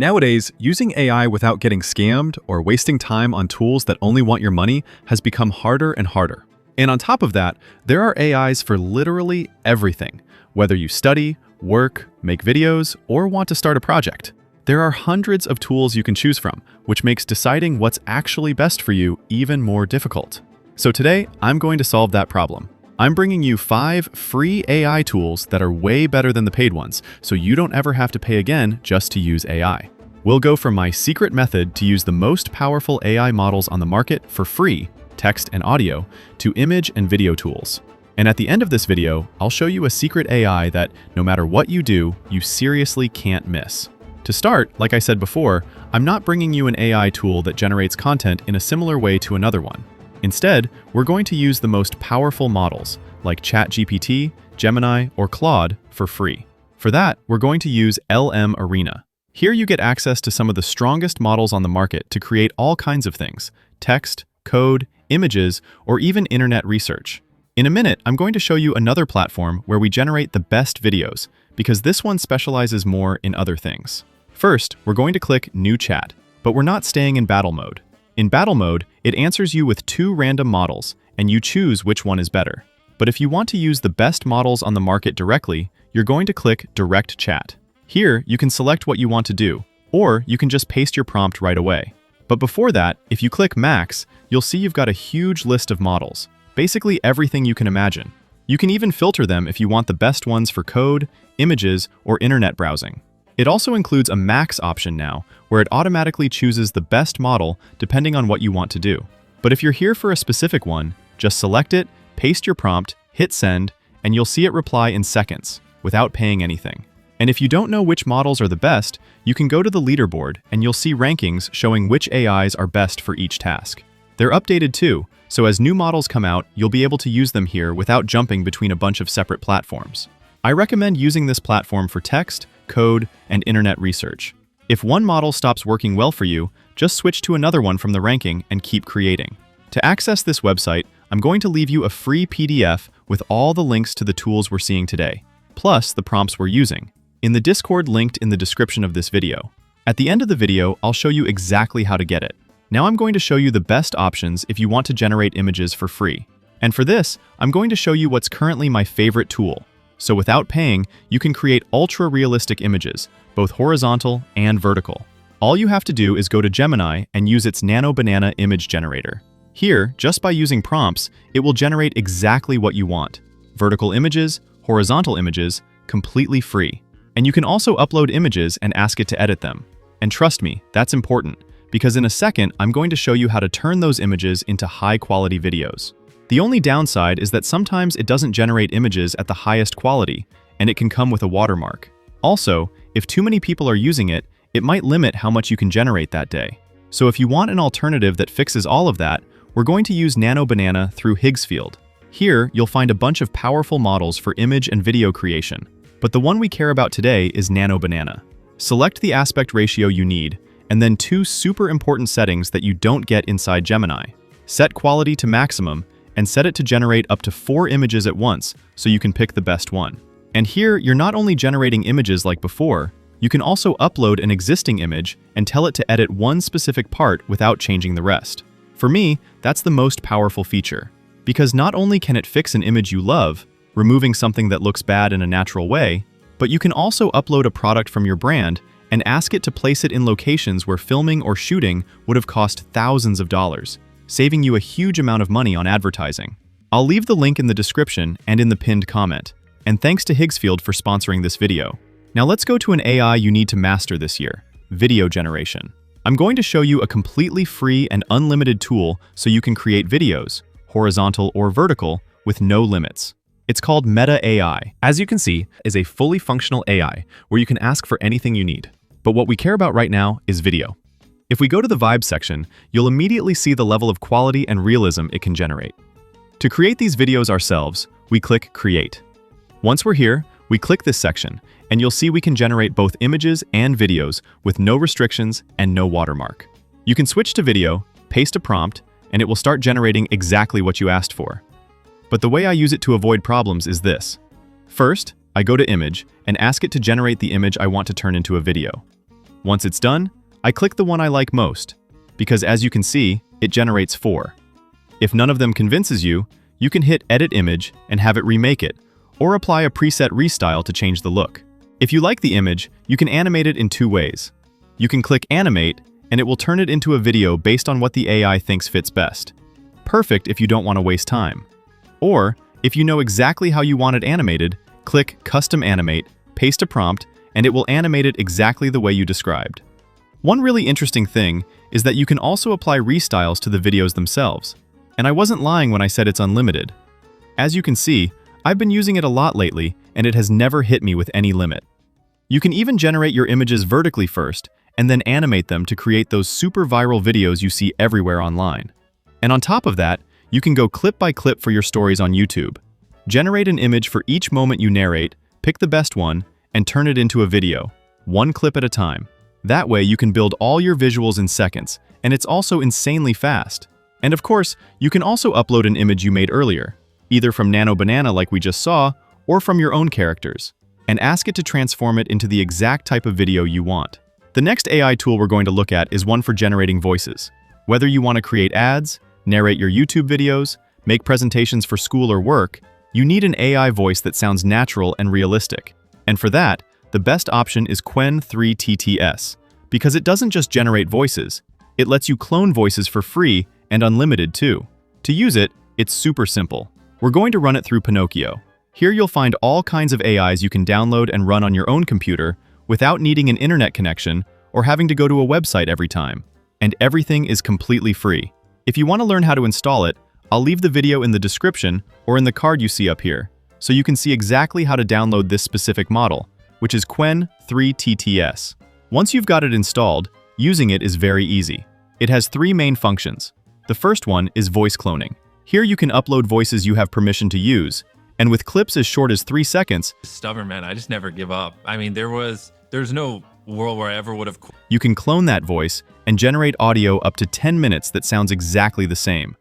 Nowadays, using AI without getting scammed or wasting time on tools that only want your money has become harder and harder. And on top of that, there are AIs for literally everything, whether you study, work, make videos, or want to start a project. There are hundreds of tools you can choose from, which makes deciding what's actually best for you even more difficult. So today, I'm going to solve that problem. I'm bringing you 5 free AI tools that are way better than the paid ones, so you don't ever have to pay again just to use AI. We'll go from my secret method to use the most powerful AI models on the market for free, text and audio, to image and video tools. And at the end of this video, I'll show you a secret AI that, no matter what you do, you seriously can't miss. To start, like I said before, I'm not bringing you an AI tool that generates content in a similar way to another one. Instead, we're going to use the most powerful models, like ChatGPT, Gemini, or Claude, for free. For that, we're going to use LM Arena. Here you get access to some of the strongest models on the market to create all kinds of things: text, code, images, or even internet research. In a minute, I'm going to show you another platform where we generate the best videos, because this one specializes more in other things. First, we're going to click New Chat, but we're not staying in battle mode. In battle mode, it answers you with 2 random models, and you choose which one is better. But if you want to use the best models on the market directly, you're going to click Direct Chat. Here, you can select what you want to do, or you can just paste your prompt right away. But before that, if you click Max, you'll see you've got a huge list of models, basically everything you can imagine. You can even filter them if you want the best ones for code, images, or internet browsing. It also includes a Max option now, where it automatically chooses the best model depending on what you want to do. But if you're here for a specific one, just select it, paste your prompt, hit send, and you'll see it reply in seconds, without paying anything. And if you don't know which models are the best, you can go to the leaderboard and you'll see rankings showing which AIs are best for each task. They're updated too, so as new models come out, you'll be able to use them here without jumping between a bunch of separate platforms. I recommend using this platform for text, code, and internet research. If one model stops working well for you, just switch to another one from the ranking and keep creating. To access this website, I'm going to leave you a free PDF with all the links to the tools we're seeing today, plus the prompts we're using, in the Discord linked in the description of this video. At the end of the video, I'll show you exactly how to get it. Now I'm going to show you the best options if you want to generate images for free. And for this, I'm going to show you what's currently my favorite tool. So without paying, you can create ultra-realistic images, both horizontal and vertical. All you have to do is go to Gemini and use its Nano Banana image generator. Here, just by using prompts, it will generate exactly what you want: vertical images, horizontal images, completely free. And you can also upload images and ask it to edit them. And trust me, that's important, because in a second, I'm going to show you how to turn those images into high-quality videos. The only downside is that sometimes it doesn't generate images at the highest quality, and it can come with a watermark. Also, if too many people are using it, it might limit how much you can generate that day. So if you want an alternative that fixes all of that, we're going to use Nano Banana through Higgsfield. Here, you'll find a bunch of powerful models for image and video creation, but the one we care about today is Nano Banana. Select the aspect ratio you need, and then 2 super important settings that you don't get inside Gemini. Set quality to maximum, and set it to generate up to 4 images at once, so you can pick the best one. And here, you're not only generating images like before, you can also upload an existing image and tell it to edit one specific part without changing the rest. For me, that's the most powerful feature, because not only can it fix an image you love, removing something that looks bad in a natural way, but you can also upload a product from your brand and ask it to place it in locations where filming or shooting would have cost thousands of dollars, saving you a huge amount of money on advertising. I'll leave the link in the description and in the pinned comment. And thanks to Higgsfield for sponsoring this video. Now let's go to an AI you need to master this year: video generation. I'm going to show you a completely free and unlimited tool so you can create videos, horizontal or vertical, with no limits. It's called Meta AI. As you can see, is a fully functional AI where you can ask for anything you need. But what we care about right now is video. If we go to the Vibe section, you'll immediately see the level of quality and realism it can generate. To create these videos ourselves, we click Create. Once we're here, we click this section, and you'll see we can generate both images and videos with no restrictions and no watermark. You can switch to video, paste a prompt, and it will start generating exactly what you asked for. But the way I use it to avoid problems is this. First, I go to Image and ask it to generate the image I want to turn into a video. Once it's done, I click the one I like most, because as you can see, it generates 4. If none of them convinces you, you can hit Edit Image and have it remake it, or apply a preset restyle to change the look. If you like the image, you can animate it in 2 ways. You can click Animate, and it will turn it into a video based on what the AI thinks fits best. Perfect if you don't want to waste time. Or, if you know exactly how you want it animated, click Custom Animate, paste a prompt, and it will animate it exactly the way you described. One really interesting thing is that you can also apply restyles to the videos themselves. And I wasn't lying when I said it's unlimited. As you can see, I've been using it a lot lately, and it has never hit me with any limit. You can even generate your images vertically first, and then animate them to create those super viral videos you see everywhere online. And on top of that, you can go clip by clip for your stories on YouTube. Generate an image for each moment you narrate, pick the best one, and turn it into a video, one clip at a time. That way you can build all your visuals in seconds, and it's also insanely fast. And of course, you can also upload an image you made earlier, either from Nano Banana like we just saw, or from your own characters, and ask it to transform it into the exact type of video you want. The next AI tool we're going to look at is one for generating voices. Whether you want to create ads, narrate your YouTube videos, make presentations for school or work, you need an AI voice that sounds natural and realistic. And for that, the best option is Qwen TTS, because it doesn't just generate voices, it lets you clone voices for free and unlimited too. To use it, it's super simple. We're going to run it through Pinokio. Here you'll find all kinds of AIs you can download and run on your own computer without needing an internet connection or having to go to a website every time. And everything is completely free. If you want to learn how to install it, I'll leave the video in the description or in the card you see up here, so you can see exactly how to download this specific model, which is Qwen TTS. Once you've got it installed, using it is very easy. It has 3 main functions. The first one is voice cloning. Here you can upload voices you have permission to use, and with clips as short as 3 seconds, stubborn man, I just never give up. I mean, there's no world where I ever would have. You can clone that voice and generate audio up to 10 minutes that sounds exactly the same.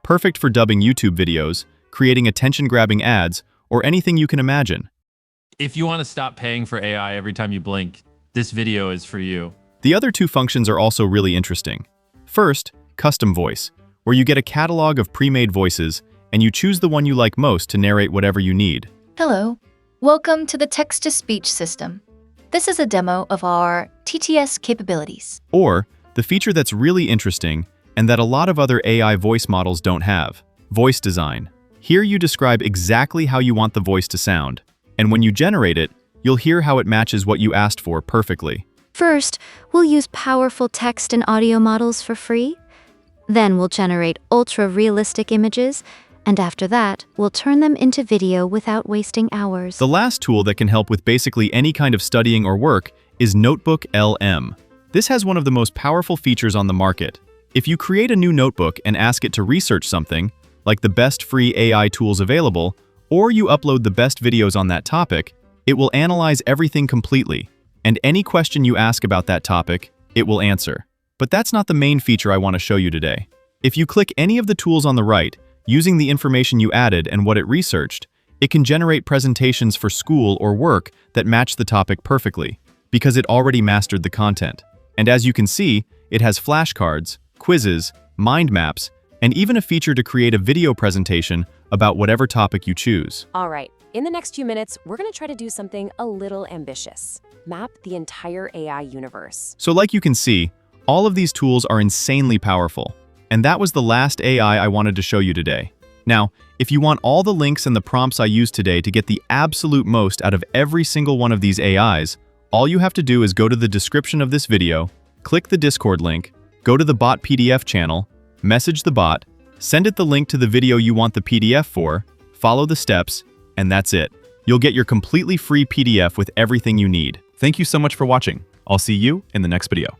Perfect for dubbing YouTube videos, creating attention-grabbing ads, or anything you can imagine. If you want to stop paying for AI every time you blink, this video is for you. The other 2 functions are also really interesting. First, Custom Voice, where you get a catalog of pre-made voices and you choose the one you like most to narrate whatever you need. Hello, welcome to the text-to-speech system. This is a demo of our TTS capabilities. Or, the feature that's really interesting and that a lot of other AI voice models don't have, voice design. Here you describe exactly how you want the voice to sound, and when you generate it, you'll hear how it matches what you asked for perfectly. First, we'll use powerful text and audio models for free. Then we'll generate ultra-realistic images, and after that, we'll turn them into video without wasting hours. The last tool that can help with basically any kind of studying or work is NotebookLM. This has one of the most powerful features on the market. If you create a new notebook and ask it to research something, like the best free AI tools available, or you upload the best videos on that topic, it will analyze everything completely, and any question you ask about that topic, it will answer. But that's not the main feature I want to show you today. If you click any of the tools on the right, using the information you added and what it researched, it can generate presentations for school or work that match the topic perfectly, because it already mastered the content. And as you can see, it has flashcards, quizzes, mind maps, and even a feature to create a video presentation about whatever topic you choose. All right, in the next few minutes, we're going to try to do something a little ambitious. Map the entire AI universe. So like you can see, all of these tools are insanely powerful. And that was the last AI I wanted to show you today. Now, if you want all the links and the prompts I used today to get the absolute most out of every single one of these AIs, all you have to do is go to the description of this video, click the Discord link, go to the bot PDF channel, message the bot, send it the link to the video you want the PDF for, follow the steps, and that's it. You'll get your completely free PDF with everything you need. Thank you so much for watching. I'll see you in the next video.